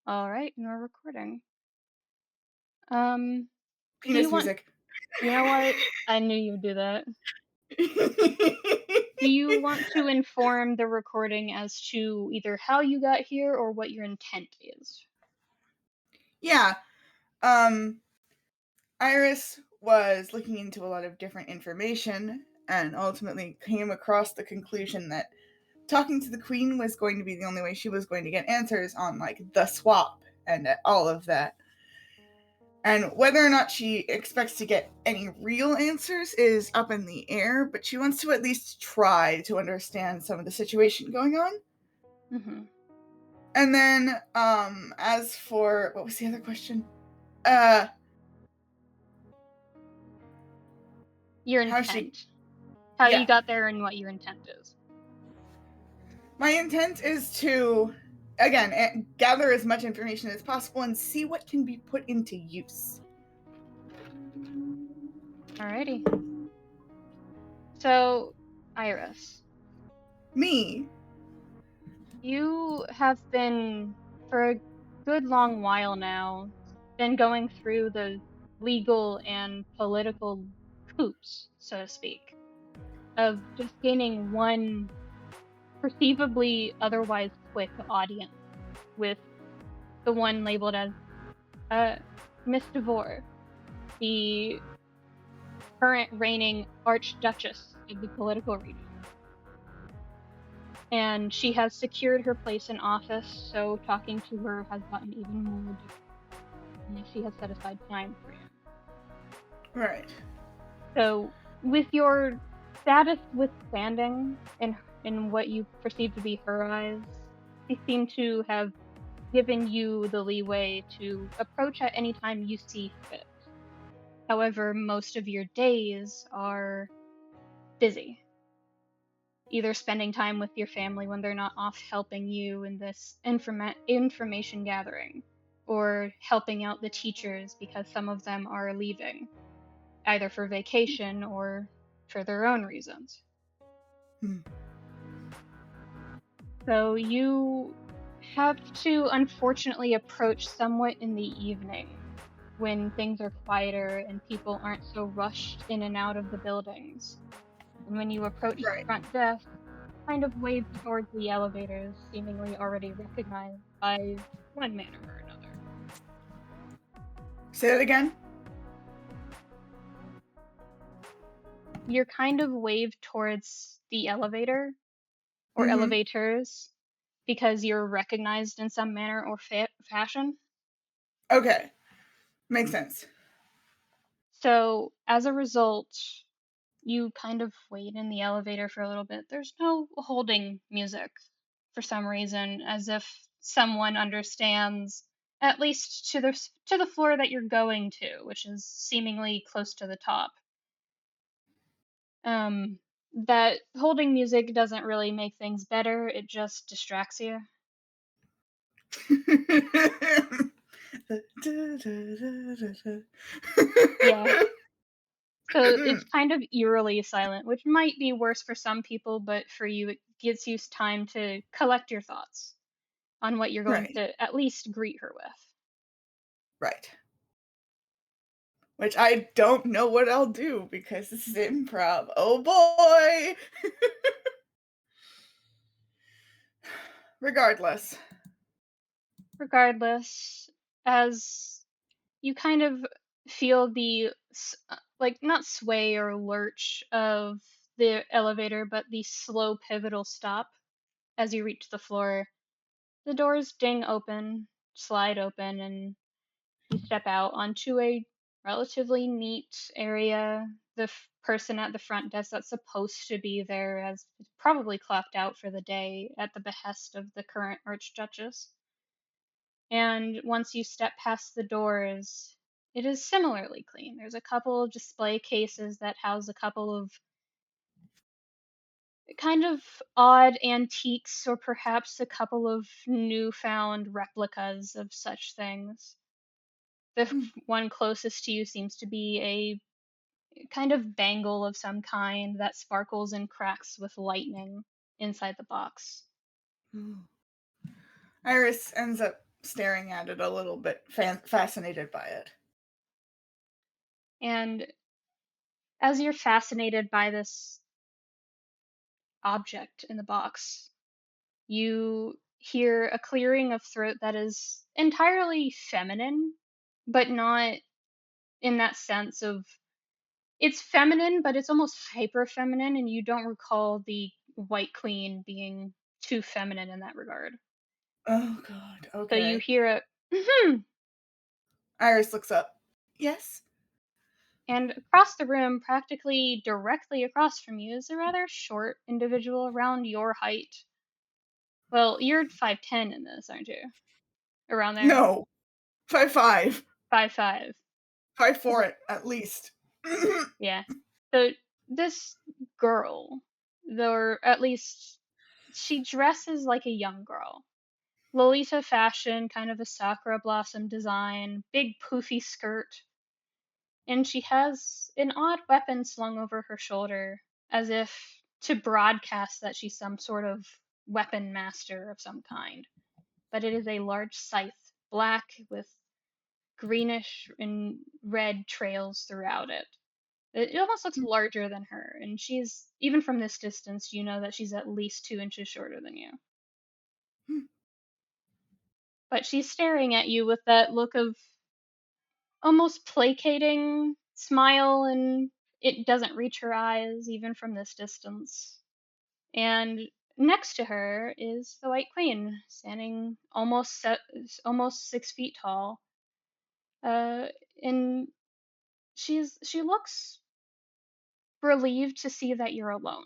All right, and we're recording. Um, do you Penis want? music. You know what? I knew you'd do that. Do you want to inform the recording as to either how you got here or what your intent is? Yeah. Um, Iris was looking into a lot of different information and ultimately came across the conclusion that talking to the queen was going to be the only way she was going to get answers on like the swap and all of that. And whether or not she expects to get any real answers is up in the air, but she wants to at least try to understand some of the situation going on. Mm-hmm. And then as for what was the other question? Uh Your how she intent, how you yeah. got there, and what your intent is. My intent is to, again, gather as much information as possible and see what can be put into use. Alrighty. So, Iris, Me. you have been for a good long while now been going through the legal and political hoops, so to speak, of just gaining one perceivably otherwise quick audience with the one labeled as uh, Miss DeVore, the current reigning Archduchess of the political region. And she has secured her place in office, so talking to her has gotten even more difficult. And she has set aside time for you. Right. So, with your status withstanding in what you perceive to be her eyes, she seemed to have given you the leeway to approach at any time you see fit. However, most of your days are busy, either spending time with your family when they're not off helping you in this information gathering, or helping out the teachers because some of them are leaving, either for vacation or for their own reasons. Hmm. So you have to unfortunately approach somewhat in the evening when things are quieter and people aren't so rushed in and out of the buildings. And when you approach the Right. front desk, kind of wave towards the elevators, seemingly already recognized by one manner or another. Say that again. You're kind of waved towards the elevator or Mm-hmm. elevators because you're recognized in some manner or fashion. Okay. Makes sense. So, as a result, you kind of wait in the elevator for a little bit. There's no holding music for some reason, as if someone understands at least to the floor that you're going to, which is seemingly close to the top. That holding music doesn't really make things better. It just distracts you. Yeah. So it's kind of eerily silent, which might be worse for some people, but for you, it gives you time to collect your thoughts on what you're going Right. to at least greet her with. Right. Which I don't know what I'll do because this is improv. Oh boy. Regardless. Regardless, as you kind of feel the, like, not sway or lurch of the elevator, but the slow pivotal stop as you reach the floor, the doors ding open, slide open, and you step out onto a relatively neat area. The person at the front desk that's supposed to be there has probably clocked out for the day at the behest of the current Archduchess. And once you step past the doors, it is similarly clean. There's a couple of display cases that house a couple of kind of odd antiques or perhaps a couple of newfound replicas of such things. The one closest to you seems to be a kind of bangle of some kind that sparkles and cracks with lightning inside the box. Iris ends up staring at it a little bit, fascinated by it. And as you're fascinated by this object in the box, you hear a clearing of throat that is entirely feminine, but not in that sense of it's feminine, but it's almost hyper feminine, and you don't recall the White Queen being too feminine in that regard. Oh god, So you okay. hear a "Mhm," Iris looks up. Yes? and across the room, practically directly across from you, is a rather short individual around your height. Well, you're 5'10" in this, aren't you? Around there? No. 5'5". 5'5". 5'4" at least. Yeah. So this girl, or at least she dresses like a young girl. Lolita fashion, kind of a sakura blossom design, big poofy skirt, and she has an odd weapon slung over her shoulder, as if to broadcast that she's some sort of weapon master of some kind. But it is a large scythe, black with greenish and red trails throughout it. It almost looks larger than her, and she's even from this distance, you know that she's at least 2 inches shorter than you. But she's staring at you with that look of almost placating smile, and it doesn't reach her eyes even from this distance. And next to her is the White Queen, standing almost 6 feet tall. Uh, and she looks relieved to see that you're alone,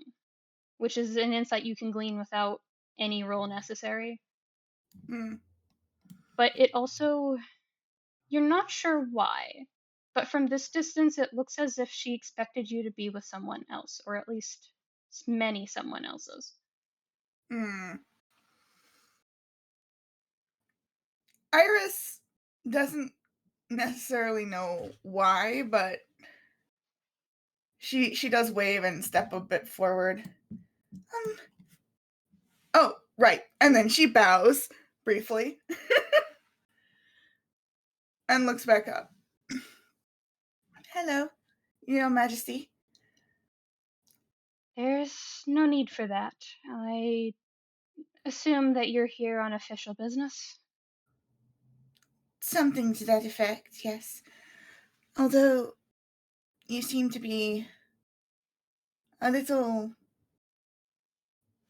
which is an insight you can glean without any roll necessary. Hmm. But it also, you're not sure why. But from this distance, it looks as if she expected you to be with someone else, or at least many someone else's. Hmm. Iris doesn't necessarily know why, but she does wave and step a bit forward. Um, oh, right. And then she bows briefly and looks back up. Hello, Your Majesty. There's no need for that. I assume that you're here on official business. Something to that effect, yes. Although you seem to be a little.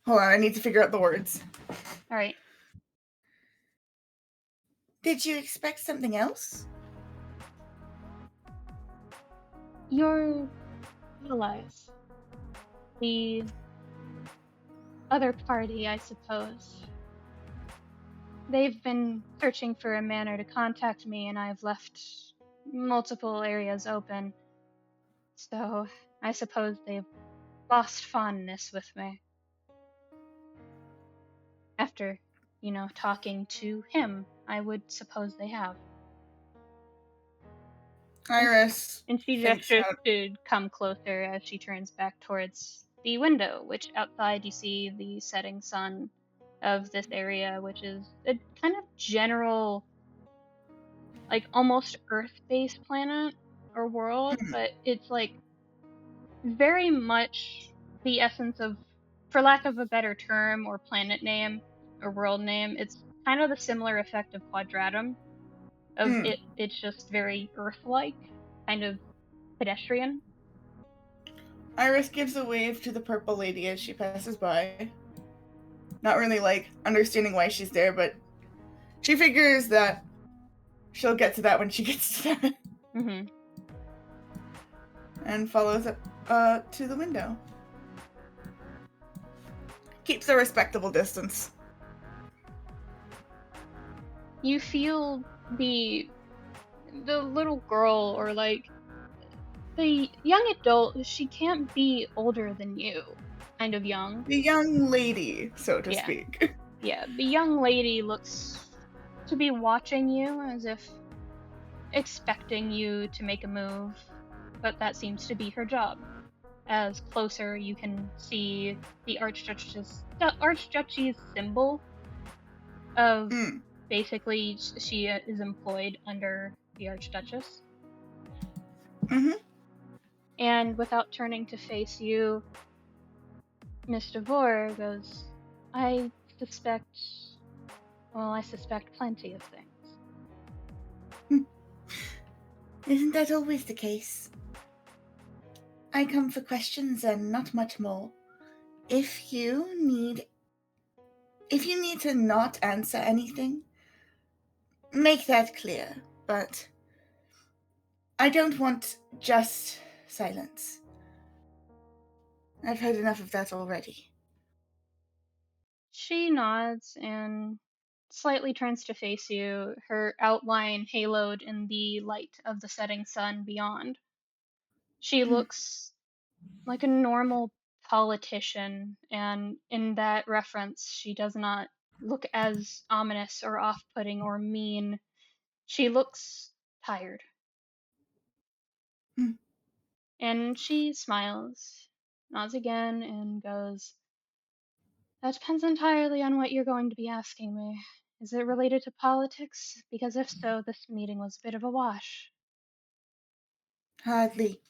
Hold on, I need to figure out the words. All right. Did you expect something else? Your allies, the other party, I suppose. They've been searching for a manner to contact me, and I've left multiple areas open. So I suppose they've lost fondness with me after, talking to him. I would suppose they have. And, Iris and she thinks gestures how. to come closer as she turns back towards the window, which outside you see the setting sun of this area, which is a kind of general, like almost Earth-based planet or world, but it's like very much the essence of, for lack of a better term or planet name or world name, it's kind of the similar effect of Quadratum. Of Mm. it's just very Earth-like, kind of pedestrian. Iris gives a wave to the purple lady as she passes by. Not really like understanding why she's there, but she figures that she'll get to that when she gets to that. Hmm. And follows up to the window. Keeps a respectable distance. You feel the little girl, or like the young adult. She can't be older than you. Kind of young. The young lady, so to Yeah. speak. Yeah, the young lady looks to be watching you as if expecting you to make a move, but that seems to be her job. As closer, you can see the Archduchy's symbol of Mm. Basically, she is employed under the Archduchess. Mm-hmm. And without turning to face you, Mr. Vore goes, I suspect, well, I suspect plenty of things. Isn't that always the case? I come for questions and not much more. If you need if you need to not answer anything, make that clear. But I don't want just silence. I've heard enough of that already. She nods and slightly turns to face you, her outline haloed in the light of the setting sun beyond. She Hmm. looks like a normal politician, and in that reference, she does not look as ominous or off putting or mean. She looks tired. Hmm. And she smiles, nods again, and goes, that depends entirely on what you're going to be asking me. Is it related to politics? Because if so, this meeting was a bit of a wash. Hardly.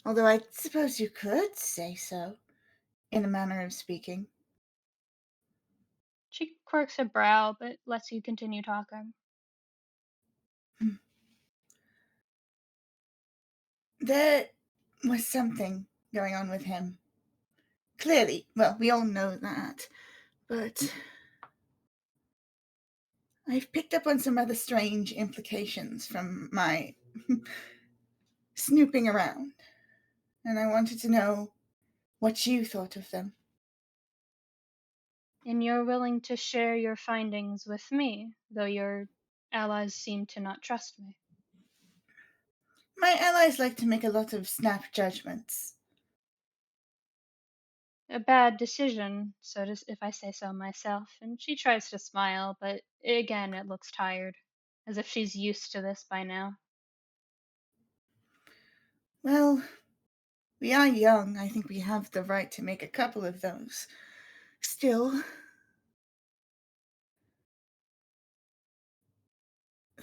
Although I suppose you could say so, in a manner of speaking. She quirks her brow, but lets you continue talking. Hmm. There was something going on with him. Clearly, well, we all know that. But I've picked up on some other strange implications from my snooping around, and I wanted to know what you thought of them. And you're willing to share your findings with me, though your allies seem to not trust me. My allies like to make a lot of snap judgments. A bad decision, if I say so myself. And she tries to smile, but again, it looks tired, as if she's used to this by now. Well, we are young. I think we have the right to make a couple of those. Still,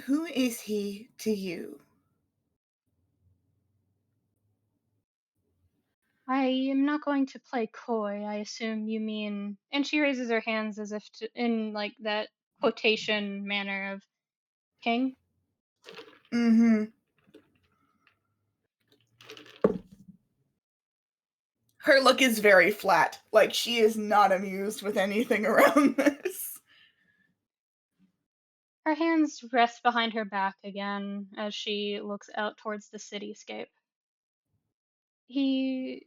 who is he to you? I am not going to play coy. I assume you mean. And she raises her hands as if in like that quotation manner of king. Mm-hmm. Her look is very flat. Like she is not amused with anything around this. Her hands rest behind her back again as she looks out towards the cityscape. He.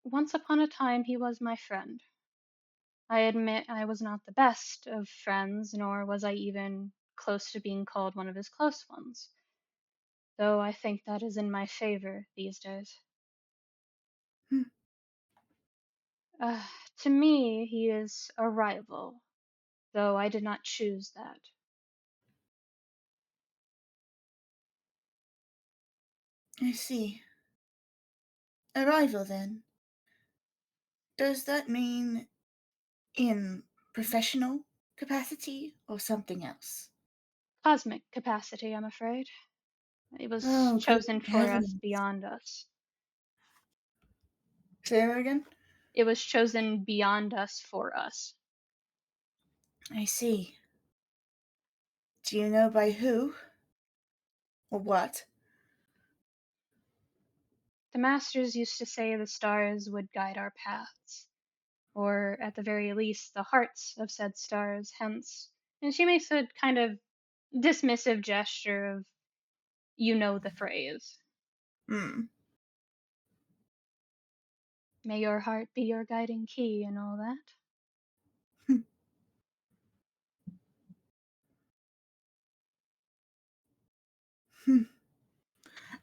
Once upon a time, he was my friend. I admit I was not the best of friends, nor was I even close to being called one of his close ones, though I think that is in my favor these days. Hmm. Uh, to me, he is a rival, though I did not choose that. I see. A rival, then. Does that mean in professional capacity or something else? Cosmic capacity, I'm afraid. It was Oh, good chosen for us heavens. beyond us. Say that again? It was chosen beyond us for us. I see. Do you know by who? Or what? The masters used to say the stars would guide our paths, or at the very least, the hearts of said stars, hence. And she makes a kind of dismissive gesture of, you know the phrase. Hmm. May your heart be your guiding key and all that. Hmm.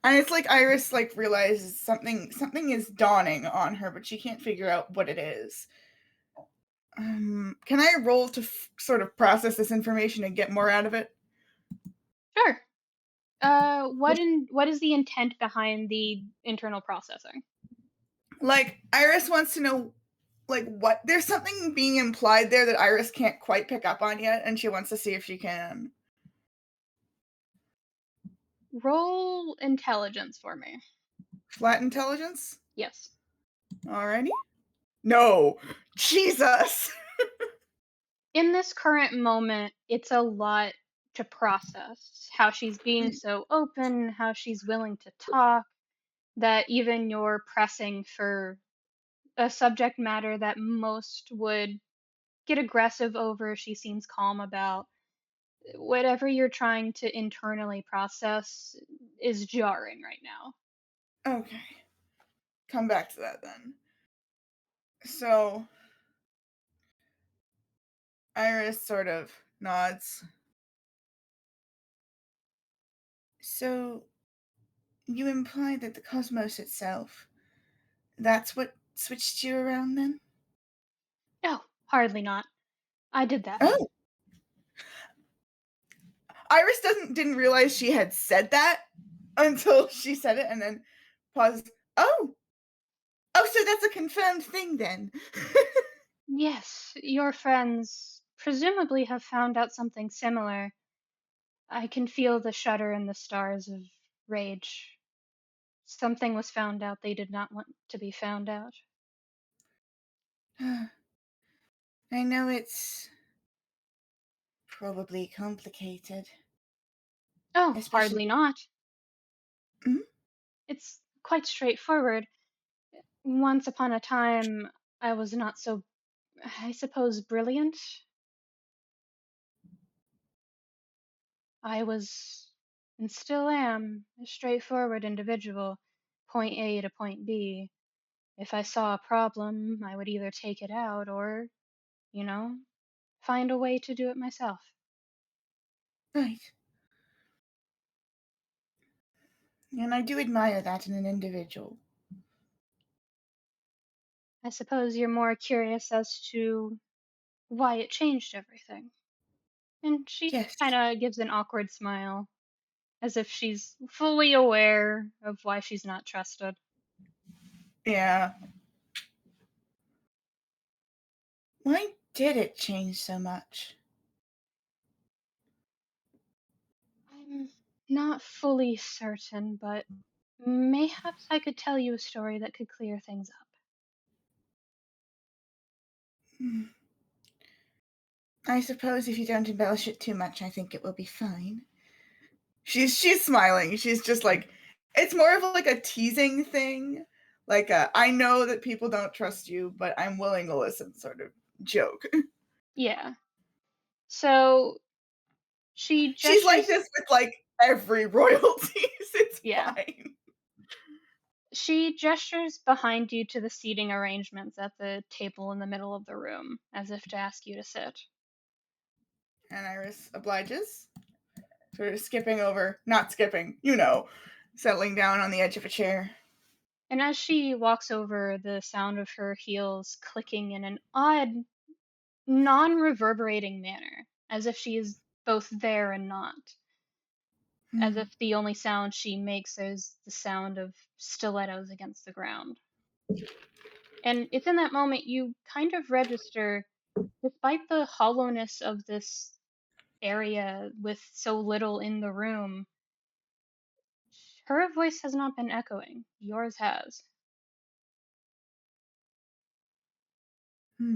And it's like Iris like realizes something is dawning on her, but she can't figure out what it is. Can I roll to sort of process this information and get more out of it? Sure. What is the intent behind the internal processing? Like Iris wants to know like what there's something being implied there that Iris can't quite pick up on yet, and she wants to see if she can. Roll intelligence for me. Flat intelligence? Yes. Alrighty. No. Jesus. In this current moment, it's a lot to process. How she's being so open, how she's willing to talk, that even you're pressing for a subject matter that most would get aggressive over, she seems calm about. Whatever you're trying to internally process is jarring right now. Okay. Come back to that then. So Iris sort of nods. So you imply that the cosmos itself, that's what switched you around then? No, hardly not. I did that. Oh, Iris didn't realize she had said that until she said it and then paused. Oh, oh, so that's a confirmed thing then. Yes, your friends presumably have found out something similar. I can feel the shudder in the stars of rage. Something was found out they did not want to be found out. I know it's probably complicated, Oh, especially. hardly not. Mhm. It's quite straightforward. Once upon a time, I was not so, I suppose, brilliant. I was, and still am, a straightforward individual. Point A to point B. If I saw a problem, I would either take it out or, you know, find a way to do it myself. Right. And I do admire that in an individual. I suppose you're more curious as to why it changed everything. And she Yes. kind of gives an awkward smile, as if she's fully aware of why she's not trusted. Yeah. Why did it change so much? I'm not fully certain, but mayhaps I could tell you a story that could clear things up. Hmm. I suppose if you don't embellish it too much, I think it will be fine. She's smiling. She's just like it's more of like a teasing thing. Like a I know that people don't trust you, but I'm willing to listen sort of joke. Yeah. So she She's like gestures, this with like every royalties. It's yeah. fine. She gestures behind you to the seating arrangements at the table in the middle of the room, as if to ask you to sit. And Iris obliges, sort of skipping over, not skipping, you know, settling down on the edge of a chair. And as she walks over, the sound of her heels clicking in an odd, non reverberating manner, as if she is both there and not, as Hmm. if the only sound she makes is the sound of stilettos against the ground. And it's in that moment you kind of register, despite the hollowness of this area with so little in the room, her voice has not been echoing. Yours has. Hmm.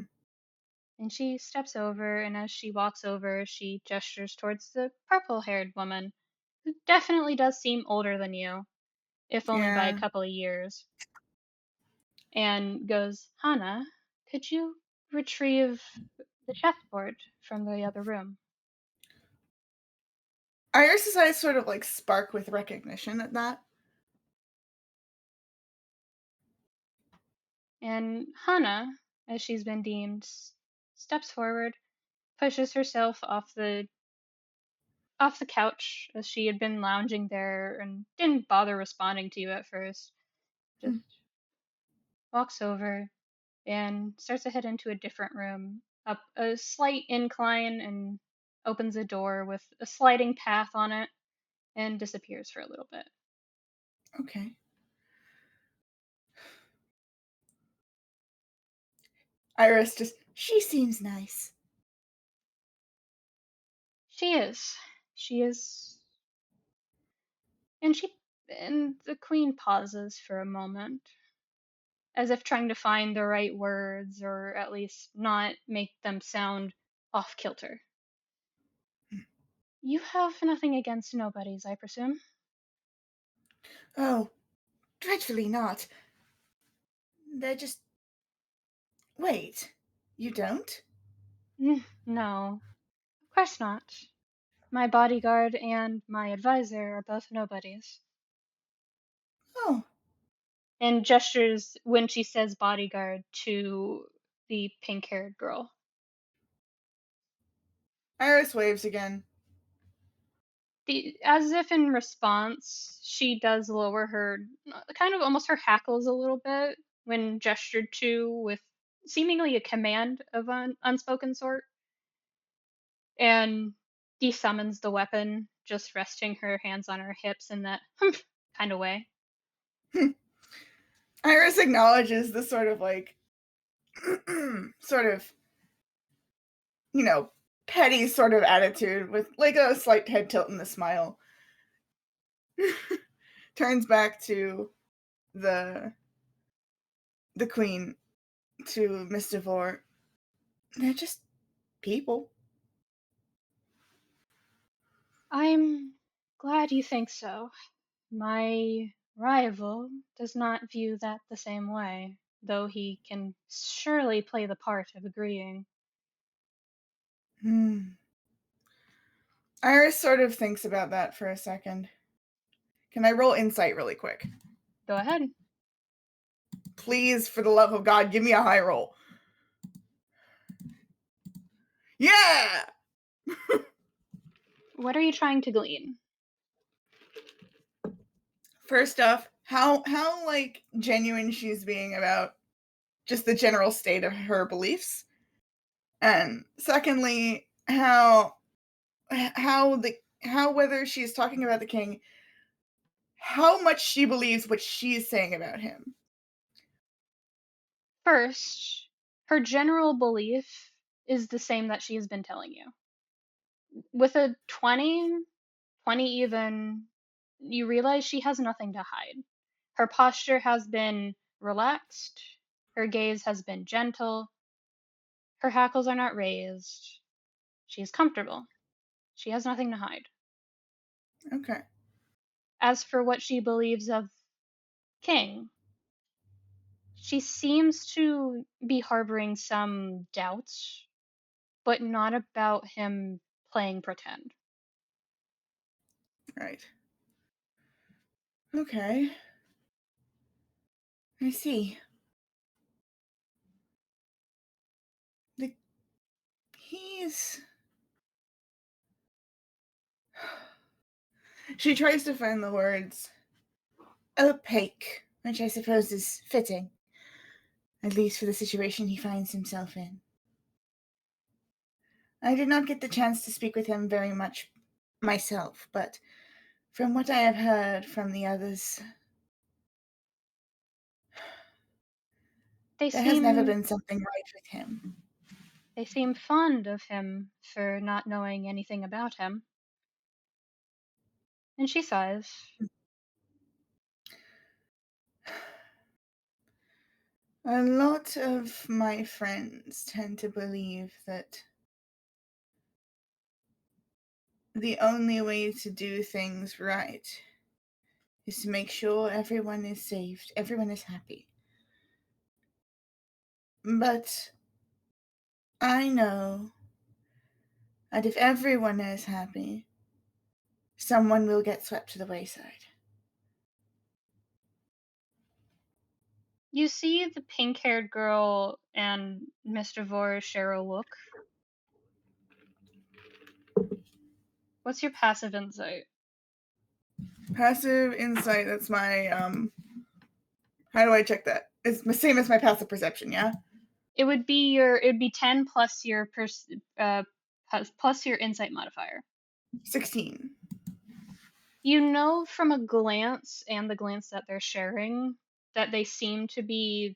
And she steps over, and as she walks over, she gestures towards the purple haired woman, who definitely does seem older than you, if only by a Yeah. couple of years, and goes, Hannah, could you retrieve the chessboard from the other room? Iris's eyes sort of like spark with recognition at that. And Hannah, as she's been deemed, steps forward, pushes herself off the couch as she had been lounging there and didn't bother responding to you at first. Just Hmm. walks over and starts to head into a different room, up a slight incline, and opens a door with a sliding path on it and disappears for a little bit. Okay. Iris just, she seems nice. She is. She is. And the queen pauses for a moment, as if trying to find the right words or at least not make them sound off kilter. You have nothing against nobodies, I presume? Oh, dreadfully not. They're just. Wait, you don't? No, of course not. My bodyguard and my advisor are both nobodies. Oh, And gestures when she says bodyguard to the pink haired girl. Iris waves again. As if in response, she does lower her, kind of almost her hackles a little bit when gestured to with seemingly a command of an unspoken sort, and desummons the weapon, just resting her hands on her hips in that kind of way. Iris acknowledges the sort of like, sort of, you know, petty sort of attitude with like a slight head tilt and a smile. Turns back to the the queen, to Miss Devore. They're just people. I'm glad you think so. My rival does not view that the same way, though he can surely play the part of agreeing. Hmm. Iris sort of thinks about that for a second. Can I roll insight really quick? Go ahead. Please, for the love of God, give me a high roll. Yeah! What are you trying to glean? First off, how like genuine she's being about just the general state of her beliefs. And secondly, how whether she's talking about the king, how much she believes what she's saying about him. First, her general belief is the same that she's been telling you. With a 20 even, you realize she has nothing to hide. Her posture has been relaxed, her gaze has been gentle, her hackles are not raised. She is comfortable. She has nothing to hide. Okay. As for what she believes of King, she seems to be harboring some doubts, but not about him playing pretend. Right. Okay. I see. The he's She tries to find the words opaque, which I suppose is fitting, at least for the situation he finds himself in. I did not get the chance to speak with him very much myself, but from what I have heard from the others, They there has never seem been something right with him. they seem fond of him for not knowing anything about him. And she sighs. A lot of my friends tend to believe that the only way to do things right is to make sure everyone is saved, everyone is happy. But I know that if everyone is happy, someone will get swept to the wayside. You see the pink haired girl and Mr. Vor share a look. What's your passive insight? Passive insight, that's my how do I check that? It's the same as my passive perception, yeah? It would be 10 plus your plus your insight modifier. 16. You know from a glance and the glance that they're sharing that they seem to be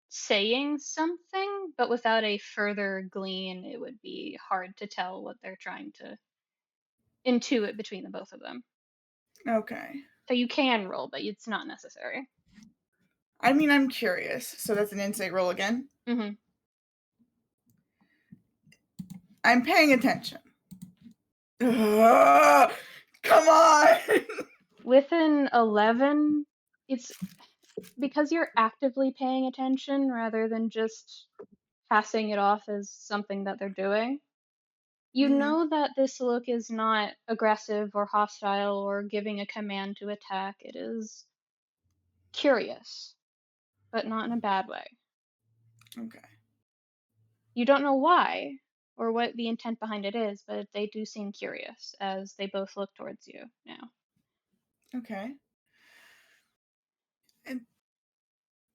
saying something, but without a further glean, it would be hard to tell what they're trying to intuit between the both of them. Okay. So you can roll, but it's not necessary. I mean, I'm curious, so that's an insight roll again. Hmm. I'm paying attention. Ugh, come on! With an 11, it's because you're actively paying attention rather than just passing it off as something that they're doing. You Mhm. know that this look is not aggressive or hostile or giving a command to attack. It is curious, but not in a bad way. Okay. You don't know why or what the intent behind it is, but they do seem curious as they both look towards you now. Okay. And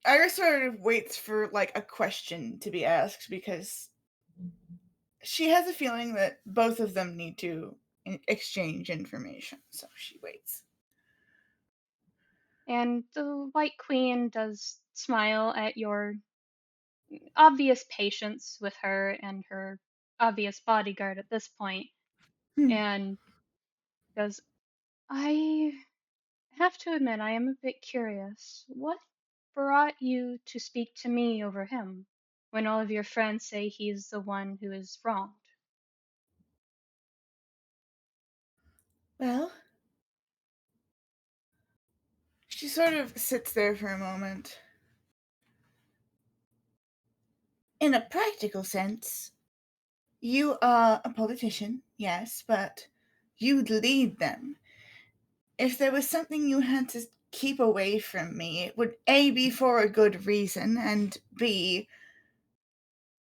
Iris sort of waits for like a question to be asked because she has a feeling that both of them need to exchange information. So she waits. And the White Queen does smile at your obvious patience with her and her obvious bodyguard at this point, Hmm. and goes, I have to admit, I am a bit curious. What brought you to speak to me over him when all of your friends say he's the one who is wronged? Well, she sort of sits there for a moment. In a practical sense, you are a politician, yes, but you'd lead them. If there was something you had to keep away from me, it would A, be for a good reason, and B,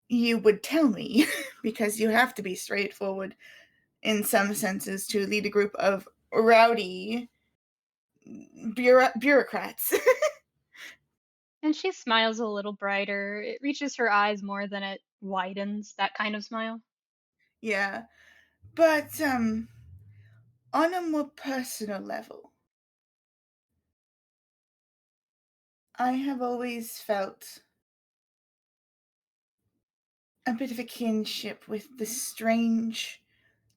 you would tell me, because you have to be straightforward in some senses to lead a group of rowdy bureaucrats. And she smiles a little brighter. It reaches her eyes more than it widens, that kind of smile. Yeah. But, on a more personal level, I have always felt a bit of a kinship with the strange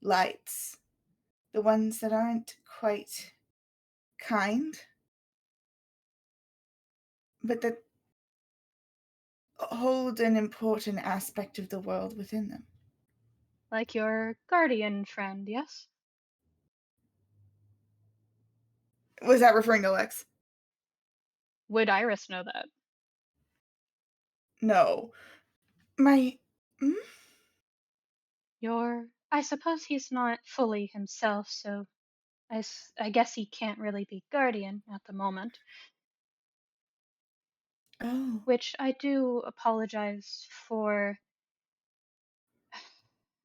lights, the ones that aren't quite kind, but that hold an important aspect of the world within them. Like your guardian friend, yes? Was that referring to Lex? Would Iris know that? No. My. Hmm? I suppose he's not fully himself, so I guess he can't really be guardian at the moment, Oh. which I do apologize for.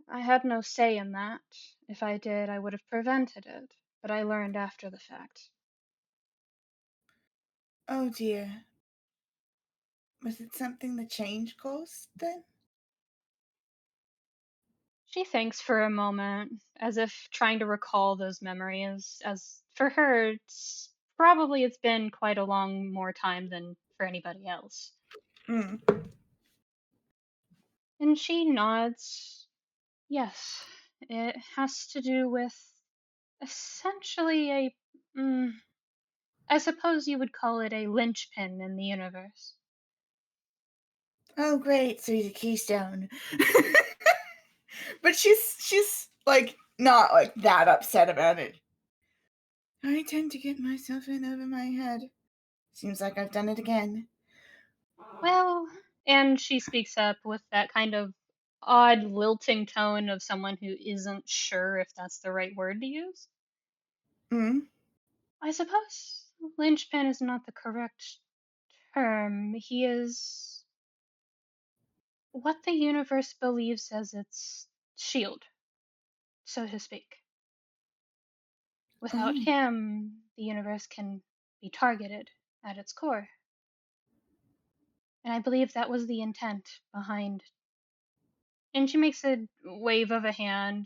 I had no say in that. If I did, I would have prevented it, but I learned after the fact. Oh dear. Was it something the change caused then? She thinks for a moment, as if trying to recall those memories, as for her, it's been quite a long more time than for anybody else. Hmm. And she nods. Yes, it has to do with essentially mm, I suppose you would call it a linchpin in the universe. Oh great, so he's a keystone. But she's like not like that upset about it. I tend to get myself in over my head. Seems like I've done it again. Well, and she speaks up with that kind of odd lilting tone of someone who isn't sure if that's the right word to use. Hmm. I suppose linchpin is not the correct term. He is what the universe believes as its shield, so to speak. Without Oh. him, the universe can be targeted at its core. And I believe that was the intent behind. And she makes a wave of a hand,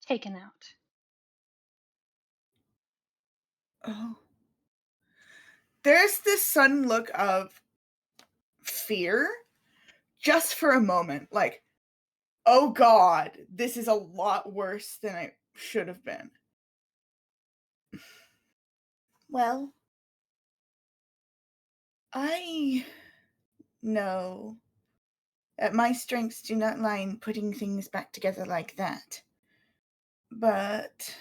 taken out. Oh. There's this sudden look of fear just for a moment. Like, oh God, this is a lot worse than I should have been. Well, I know that my strengths do not lie in putting things back together like that. But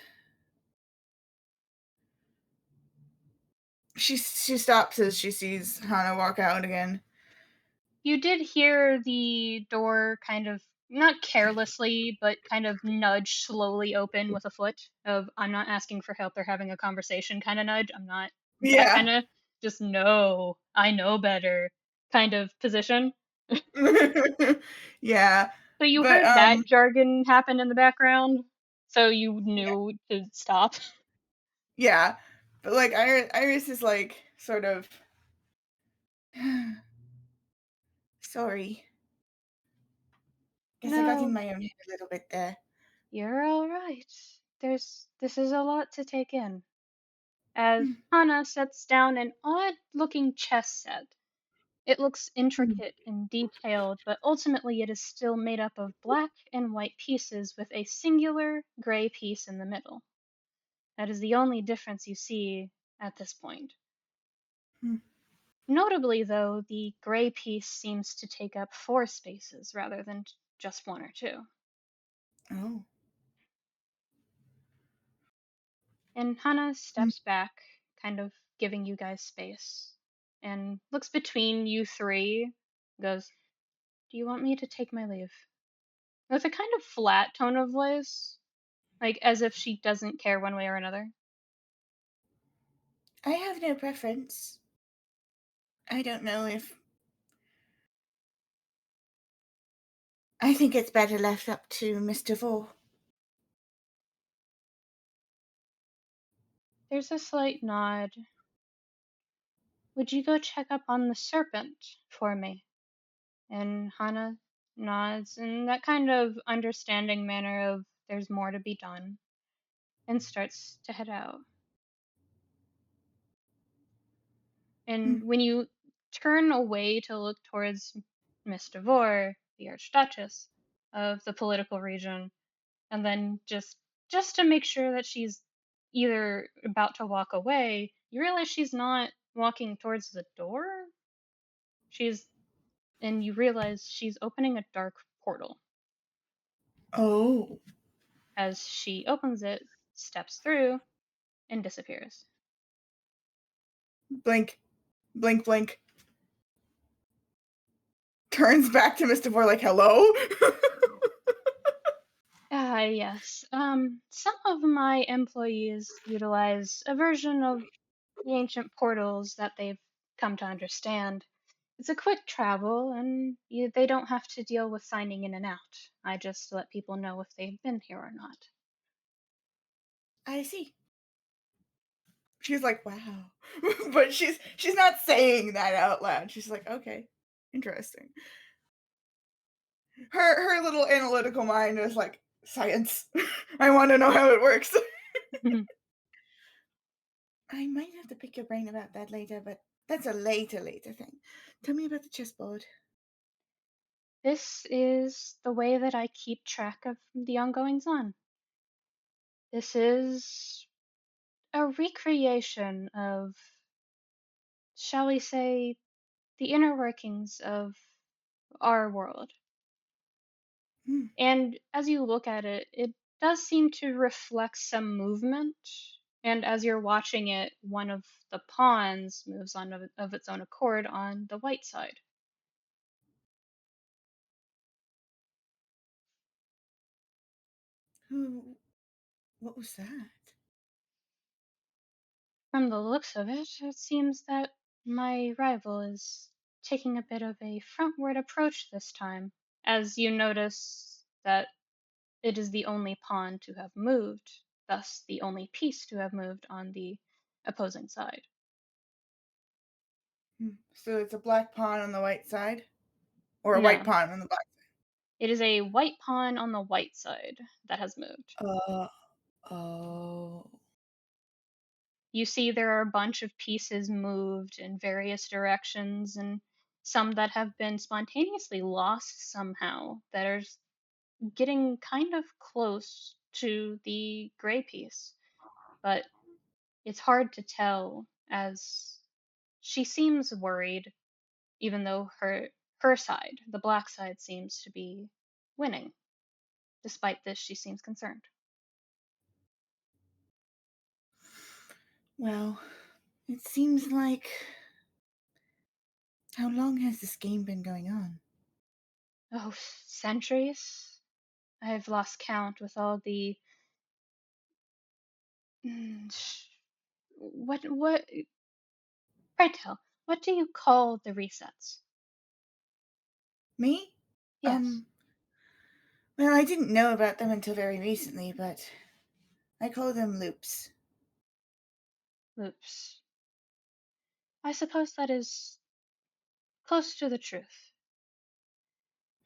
she stops as she sees Hana walk out again. You did hear the door kind of not carelessly, but kind of nudge slowly open with a foot of I'm not asking for help, they're having a conversation kind of nudge. I'm not that Yeah. kind of just no, I know better kind of position. Yeah. So you But heard that jargon happen in the background, so you yeah, knew to stop. yeah. But like Iris is like sort of sorry. Guess I got in No, my own head a little bit there. you're all right. This is a lot to take in. As Hmm, Hana sets down an odd-looking chess set. It looks hmm. intricate and detailed, but ultimately it is still made up of black and white pieces with a singular gray piece in the middle. That is the only difference you see at this point. Hmm. Notably, though, the gray piece seems to take up four spaces rather than just one or two. Oh. And Hana Hmm. steps back, kind of giving you guys space, and looks between you three, goes, "Do you want me to take my leave?" With a kind of flat tone of voice, like as if she doesn't care one way or another. I have no preference. I don't know if I think it's better left up to Mr. Vore. There's a slight nod. Would you go check up on the serpent for me? And Hana nods in that kind of understanding manner of there's more to be done, and starts to head out. Hmm. And when you turn away to look towards Miss Devore, the Archduchess of the political region, and then just to make sure that she's either about to walk away, you realize she's not walking towards the door. She's and you realize she's opening a dark portal. Oh. As she opens it, steps through, and disappears. Blink. Blink blink. Turns back to Mr. Vore like hello? Ah, yes. Some of my employees utilize a version of the ancient portals that they've come to understand. It's a quick travel, and they don't have to deal with signing in and out. I just let people know if they've been here or not. I see. She's like, wow. But she's not saying that out loud. She's like, okay, interesting. Her little analytical mind is like, science. I want to know how it works. I might have to pick your brain about that later, but that's a later thing. Tell me about the chessboard. This is the way that I keep track of the ongoings on. This is a recreation of, shall we say, the inner workings of our world. Hmm. And as you look at it, it does seem to reflect some movement. And as you're watching it, one of the pawns moves on of its own accord on the white side. Who? What was that? From the looks of it, it seems that my rival is taking a bit of a frontward approach this time, as you notice that it is the only pawn to have moved, thus the only piece to have moved on the opposing side. Hmm. So it's a black pawn on the white side, or a white No, pawn on the black it is a white pawn on the white side that has moved. side. Oh. You see there are a bunch of pieces moved in various directions, and some that have been spontaneously lost somehow that are getting kind of close to the gray piece. But it's hard to tell as she seems worried, even though her side, the black side, seems to be winning. Despite this, she seems concerned. Well, it seems like. How long has this game been going on? Oh, centuries? I've lost count with all the. What? Pray tell, what do you call the resets? Me? Yes, Well, I didn't know about them until very recently, but I call them loops. loops. I suppose that is close to the truth.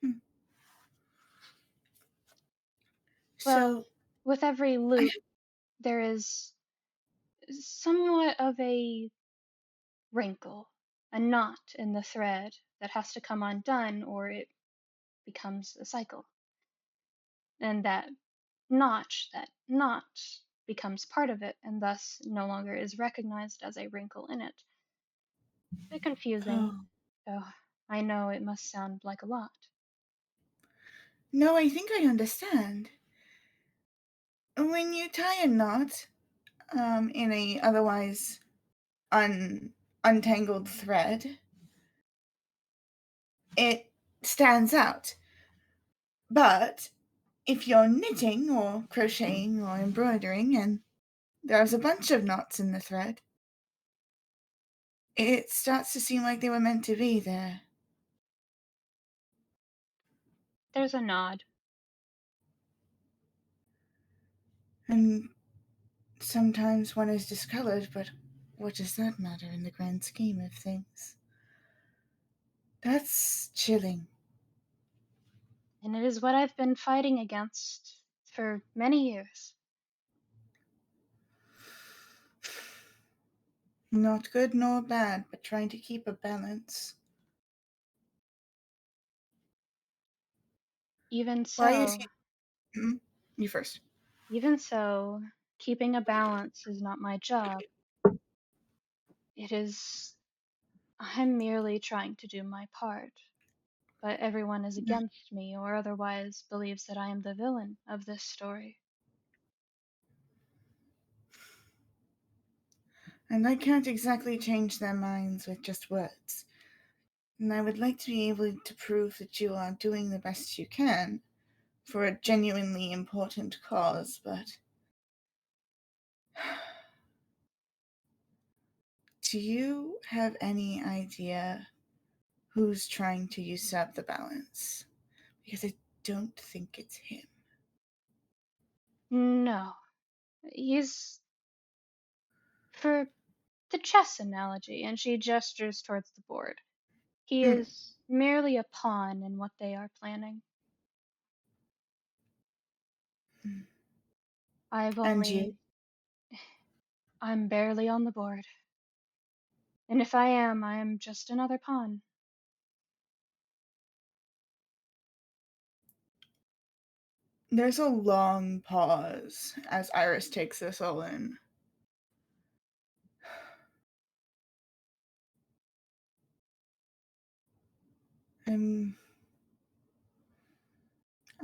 Hmm. Well, So, with every I loop, there is somewhat of a wrinkle, a knot in the thread that has to come undone or it becomes a cycle. And that knot becomes part of it and thus no longer is recognized as a wrinkle in it. A bit confusing, oh though I know it must sound like a lot. no, I think I understand. When you tie a knot, in a otherwise untangled thread, it stands out. But if you're knitting or crocheting or embroidering and there's a bunch of knots in the thread, it starts to seem like they were meant to be there. There's a nod. And sometimes one is discolored, but what does that matter in the grand scheme of things? That's chilling. And it is what I've been fighting against for many years. Not good nor bad, but trying to keep a balance. Even Why is so, he? Hmm? You first. even so, keeping a balance is not my job. It is. I'm merely trying to do my part. But everyone is against me or otherwise believes that I am the villain of this story. And I can't exactly change their minds with just words. And I would like to be able to prove that you are doing the best you can for a genuinely important cause, but do you have any idea who's trying to usurp the balance? Because I don't think it's him. No, he's for the chess analogy, and she gestures towards the board. He Mm. is merely a pawn in what they are planning. Mm. I've And you? only. I'm barely on the board. And if I am just another pawn. There's a long pause as Iris takes this all in. Um,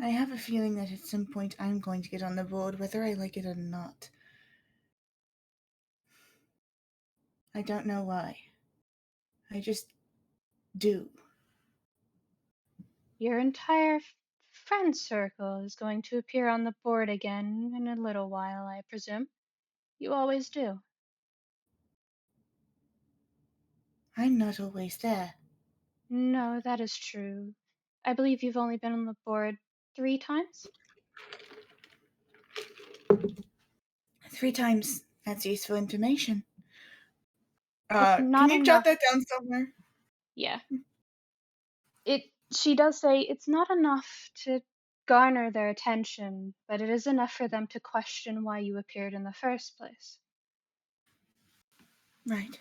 I have a feeling that at some point I'm going to get on the board, whether I like it or not. I don't know why. I just do. Your entire friend circle is going to appear on the board again in a little while, I presume. You always do. I'm not always there. No, that is true. I believe you've only been on the board 3 times? 3 times. That's useful information. It's Can not you jot enough. that down somewhere? Yeah. She does say it's not enough to garner their attention, but it is enough for them to question why you appeared in the first place. Right.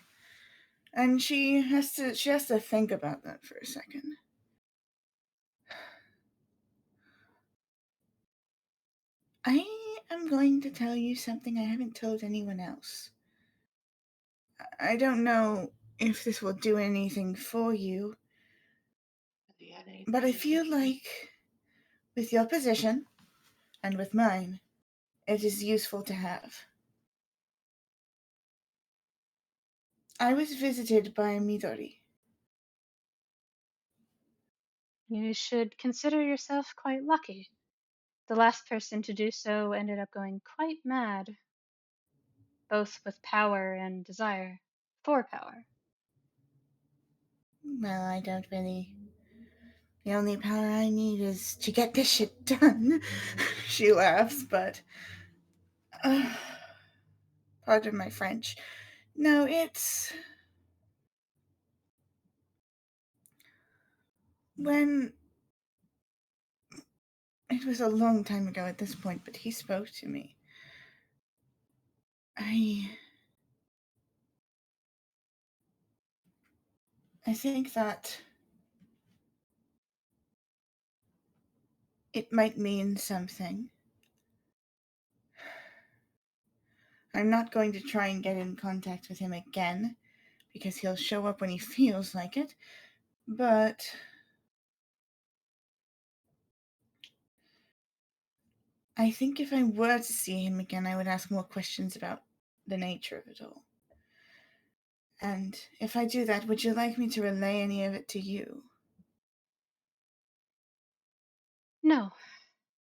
And she has to think about that for a second. I am going to tell you something I haven't told anyone else. I don't know if this will do anything for you, but I feel like with your position and with mine, it is useful to have. I was visited by Midori. You should consider yourself quite lucky. The last person to do so ended up going quite mad, both with power and desire for power. Well, I don't really. The only power I need is to get this shit done. She laughs, but. Uh, pardon my French. No, it's. When. It was a long time ago at this point, but he spoke to me. I. I think that it might mean something. I'm not going to try and get in contact with him again, because he'll show up when he feels like it, but I think if I were to see him again, I would ask more questions about the nature of it all. And if I do that, would you like me to relay any of it to you? No,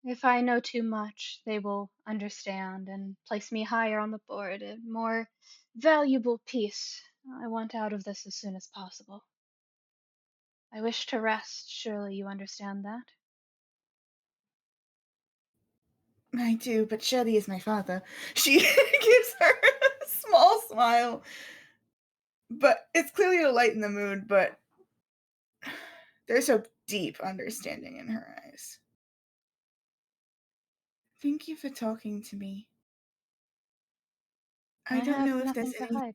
if I know too much, they will understand and place me higher on the board, a more valuable piece. I want out of this as soon as possible. I wish to rest, surely you understand that? I do, but Shelley is my father. She gives her a small smile, but it's clearly to lighten the mood, but there's a deep understanding in her eyes. Thank you for talking to me. I I don't have know if there's nothing to any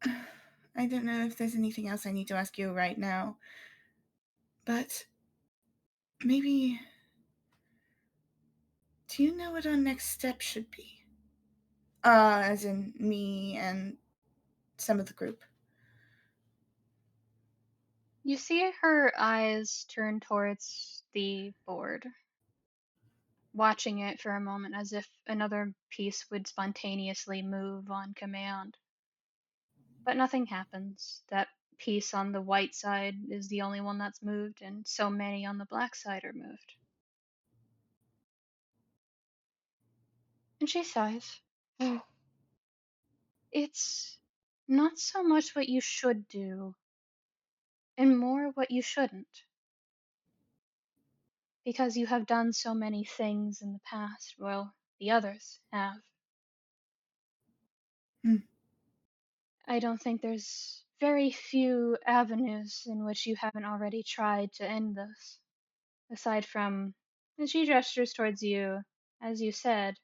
hide. I don't know if there's anything else I need to ask you right now, but maybe do you know what our next step should be? As in me and some of the group. You see her eyes turn towards the board, watching it for a moment as if another piece would spontaneously move on command. But nothing happens. That piece on the white side is the only one that's moved, and so many on the black side are moved. And she sighs. "Mm, it's not so much what you should do, and more what you shouldn't, because you have done so many things in the past. Well, the others have. Hmm. I don't think there's very few avenues in which you haven't already tried to end this, aside from, and she gestures towards you, as you said,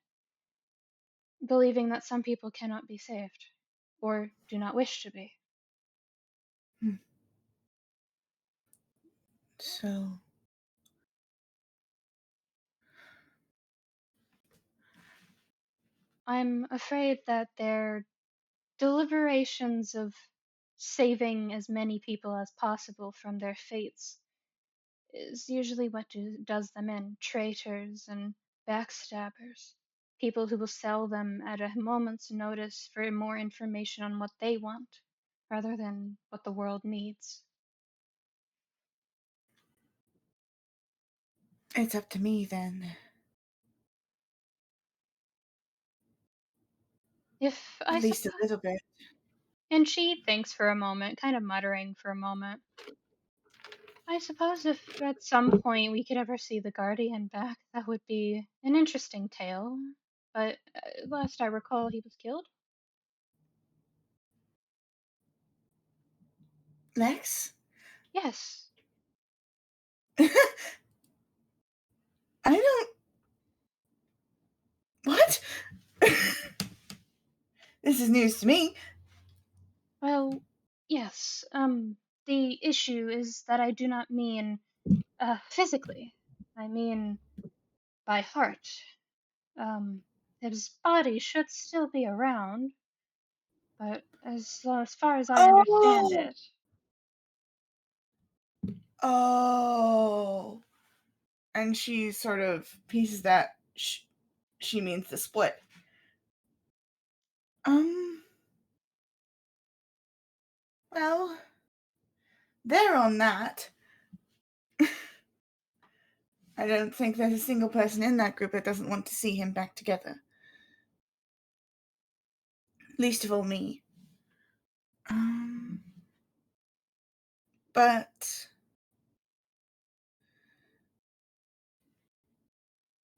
believing that some people cannot be saved, or do not wish to be. Hmm. So, I'm afraid that their deliberations of saving as many people as possible from their fates is usually what does them in. Traitors and backstabbers. People who will sell them at a moment's notice for more information on what they want, rather than what the world needs. it's up to me then. If At I least a suppose. little bit. And she thinks for a moment, kind of muttering for a moment. I suppose if at some point we could ever see the Guardian back, that would be an interesting tale. But last I recall, he was killed. Lex? Yes. I don't. What? This This is news to me. Well, yes, the issue is that I do not mean, physically. I mean by heart. Um, his body should still be around, but as far as I understand Oh, it, oh. And she sort of pieces that she means the split. Um, well, there on that. I don't think there's a single person in that group that doesn't want to see him back together. Least of all me. Um, but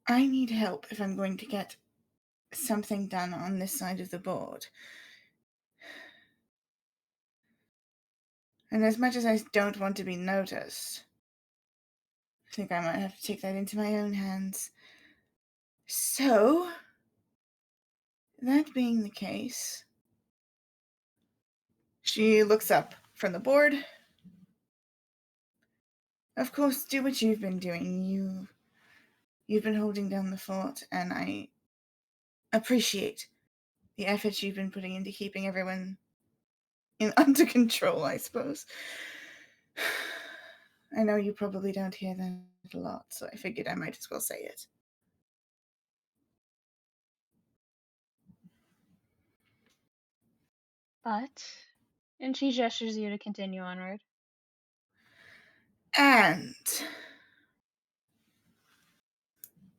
I need help if I'm going to get something done on this side of the board. And as much as I don't want to be noticed, I think I might have to take that into my own hands. So, that being the case, she looks up from the board. Of course, do what you've been doing. You've been holding down the fort, and I appreciate the effort you've been putting into keeping everyone under control, I suppose. I know you probably don't hear that a lot, so I figured I might as well say it. but, and she gestures you to continue onward. And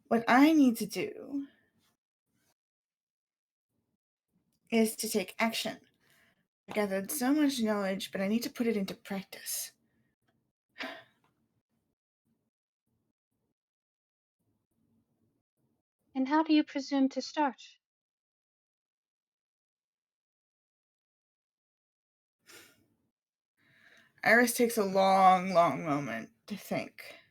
what I need to do is to take action. I gathered so much knowledge, but I need to put it into practice. And how do you presume to start? Iris takes a long, long moment to think.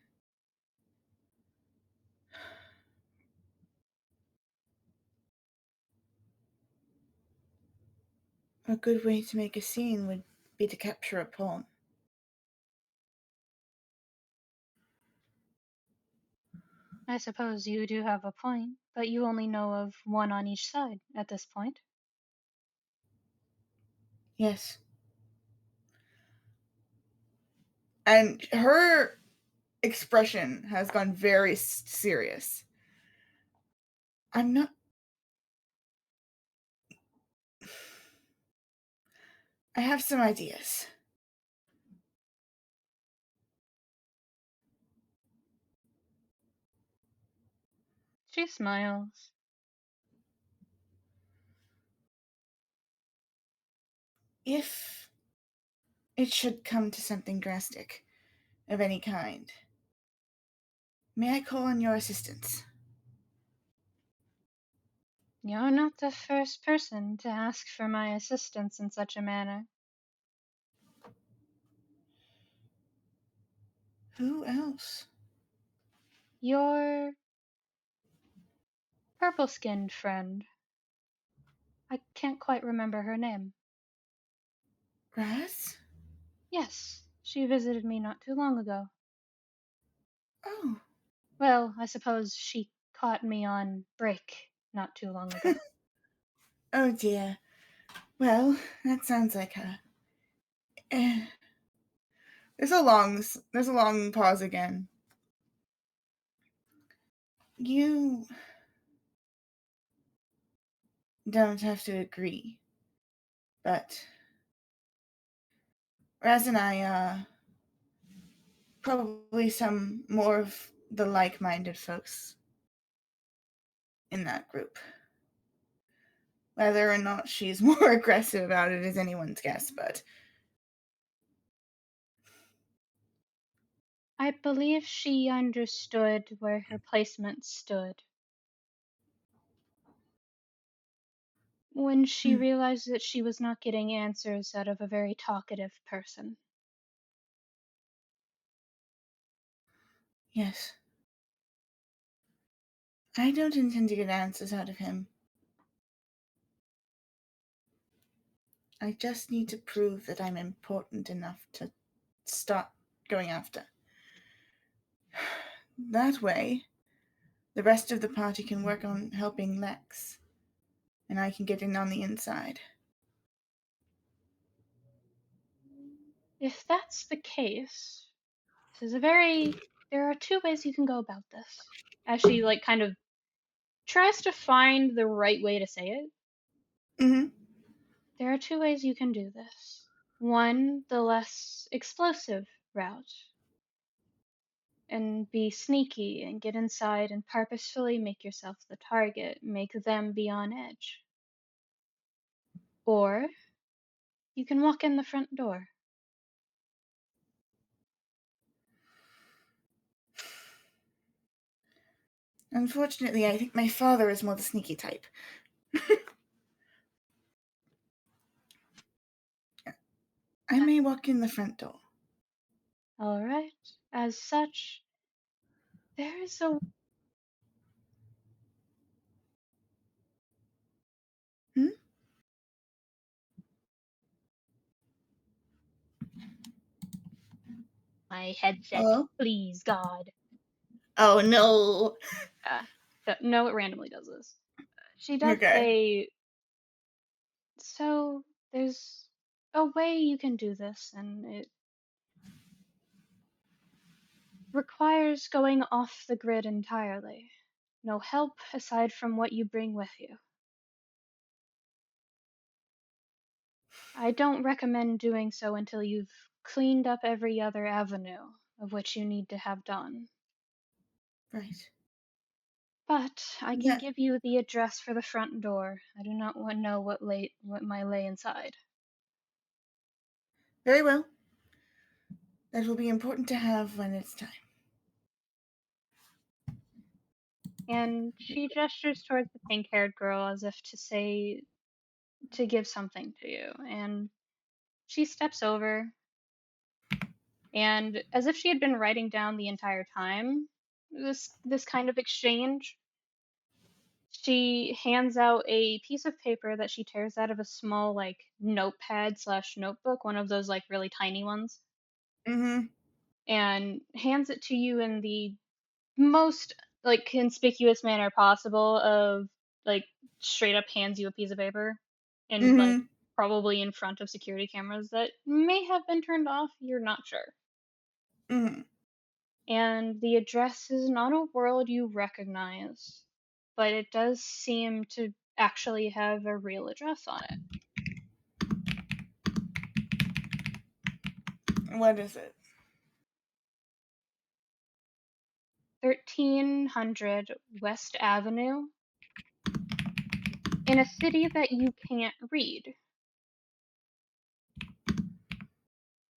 A good way to make a scene would be to capture a poem. I suppose you do have a point, but you only know of one on each side at this point. Yes. And her expression has gone very serious. I'm not. I have some ideas. She smiles. If it should come to something drastic of any kind, may I call on your assistance? You're not the first person to ask for my assistance in such a manner. Who else? Your purple skinned friend. I can't quite remember her name. Raz? Yes, she visited me not too long ago. Oh. Well, I suppose she caught me on break not too long ago. Oh dear. Well, that sounds like her. Eh, there's a long pause again. You don't have to agree, but Raz and I are probably some more of the like-minded folks in that group. Whether or not she's more aggressive about it is anyone's guess, but I believe she understood where her placement stood when she hmm, realized that she was not getting answers out of a very talkative person. yes. I don't intend to get answers out of him. I just need to prove that I'm important enough to stop going after. That way, the rest of the party can work on helping Lex, and I can get in on the inside. If that's the case, this is a very there are two ways you can go about this. As she like kind of tries to find the right way to say it, Mm-hmm. there are two ways you can do this. One, the less explosive route, and be sneaky and get inside and purposefully make yourself the target, make them be on edge. Or you can walk in the front door. Unfortunately, I think my father is more the sneaky type. I may walk in the front door. All right. As such, there is a Hmm? my headset, Hello? please God. Oh no. Uh, no, it randomly does this. She does Okay. say, so there's a way you can do this, and it requires going off the grid entirely. No help aside from what you bring with you. I don't recommend doing so until you've cleaned up every other avenue of which you need to have done. Right. But I can That give you the address for the front door. I do not know what might lay inside. very well. That will be important to have when it's time. And she gestures towards the pink-haired girl as if to say to give something to you. And she steps over, and as if she had been writing down the entire time, this kind of exchange, she hands out a piece of paper that she tears out of a small like notepad slash notebook, one of those like really tiny ones, Mm-hmm. and hands it to you in the most like conspicuous manner possible of like straight up hands you a piece of paper and like Mm-hmm. probably in front of security cameras that may have been turned off, you're not sure. Mm-hmm. And the address is not a world you recognize, but it does seem to actually have a real address on it. What is it? 1300 West Avenue in a city that you can't read.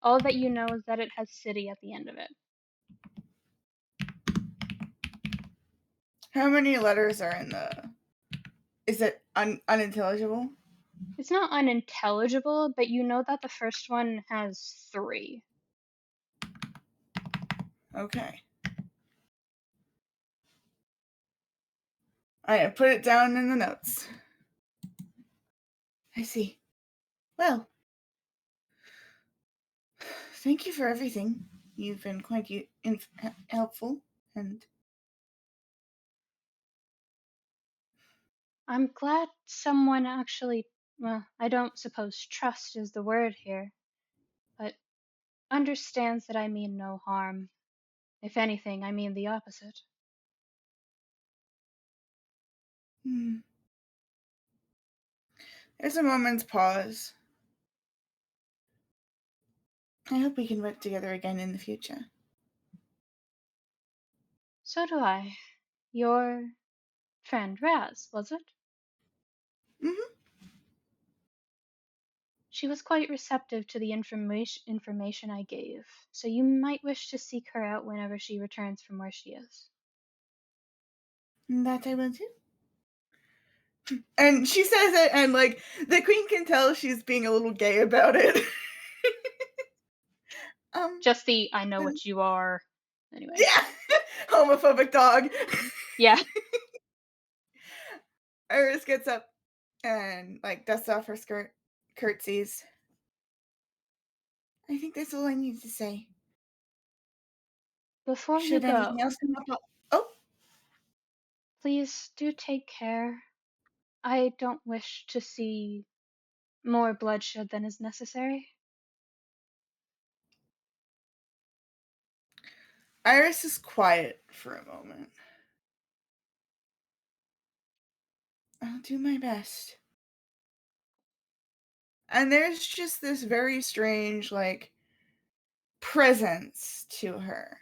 All that you know is that it has city at the end of it. How many letters are in the? Is it unintelligible? It's not unintelligible, but you know that the first one has three. Okay. I put it down in the notes. I see. Well, thank you for everything. You've been quite helpful, and I'm glad someone actually, well, I don't suppose trust is the word here, but understands that I mean no harm. If anything, I mean the opposite. hmm, there's a moment's pause. I hope we can work together again in the future. So do I. Your friend Raz, was it? Mm-hmm. She was quite receptive to the information I gave, so you might wish to seek her out whenever she returns from where she is. That I will do. And she says it, and like the queen can tell she's being a little gay about it. um, Just the I know and what you are. Anyway. yeah, homophobic dog. Yeah. Iris gets up and like dusts off her skirt. curtsies. I think that's all I need to say. Before you Should anything go, else come up? Oh, please do take care. I don't wish to see more bloodshed than is necessary. Iris is quiet for a moment. I'll do my best. And there's just this very strange, like, presence to her.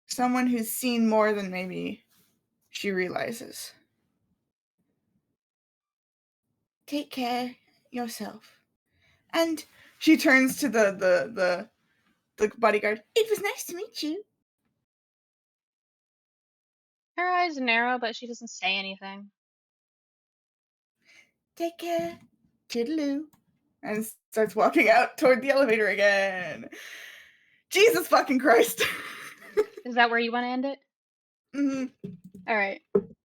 Someone who's seen more than maybe she realizes. Take care yourself. And she turns to the bodyguard. It was nice to meet you. Her eyes narrow, but she doesn't say anything. Take care. Toodaloo. And starts walking out toward the elevator again. Jesus fucking Christ. Is that where you want to end it? Mhm. All right.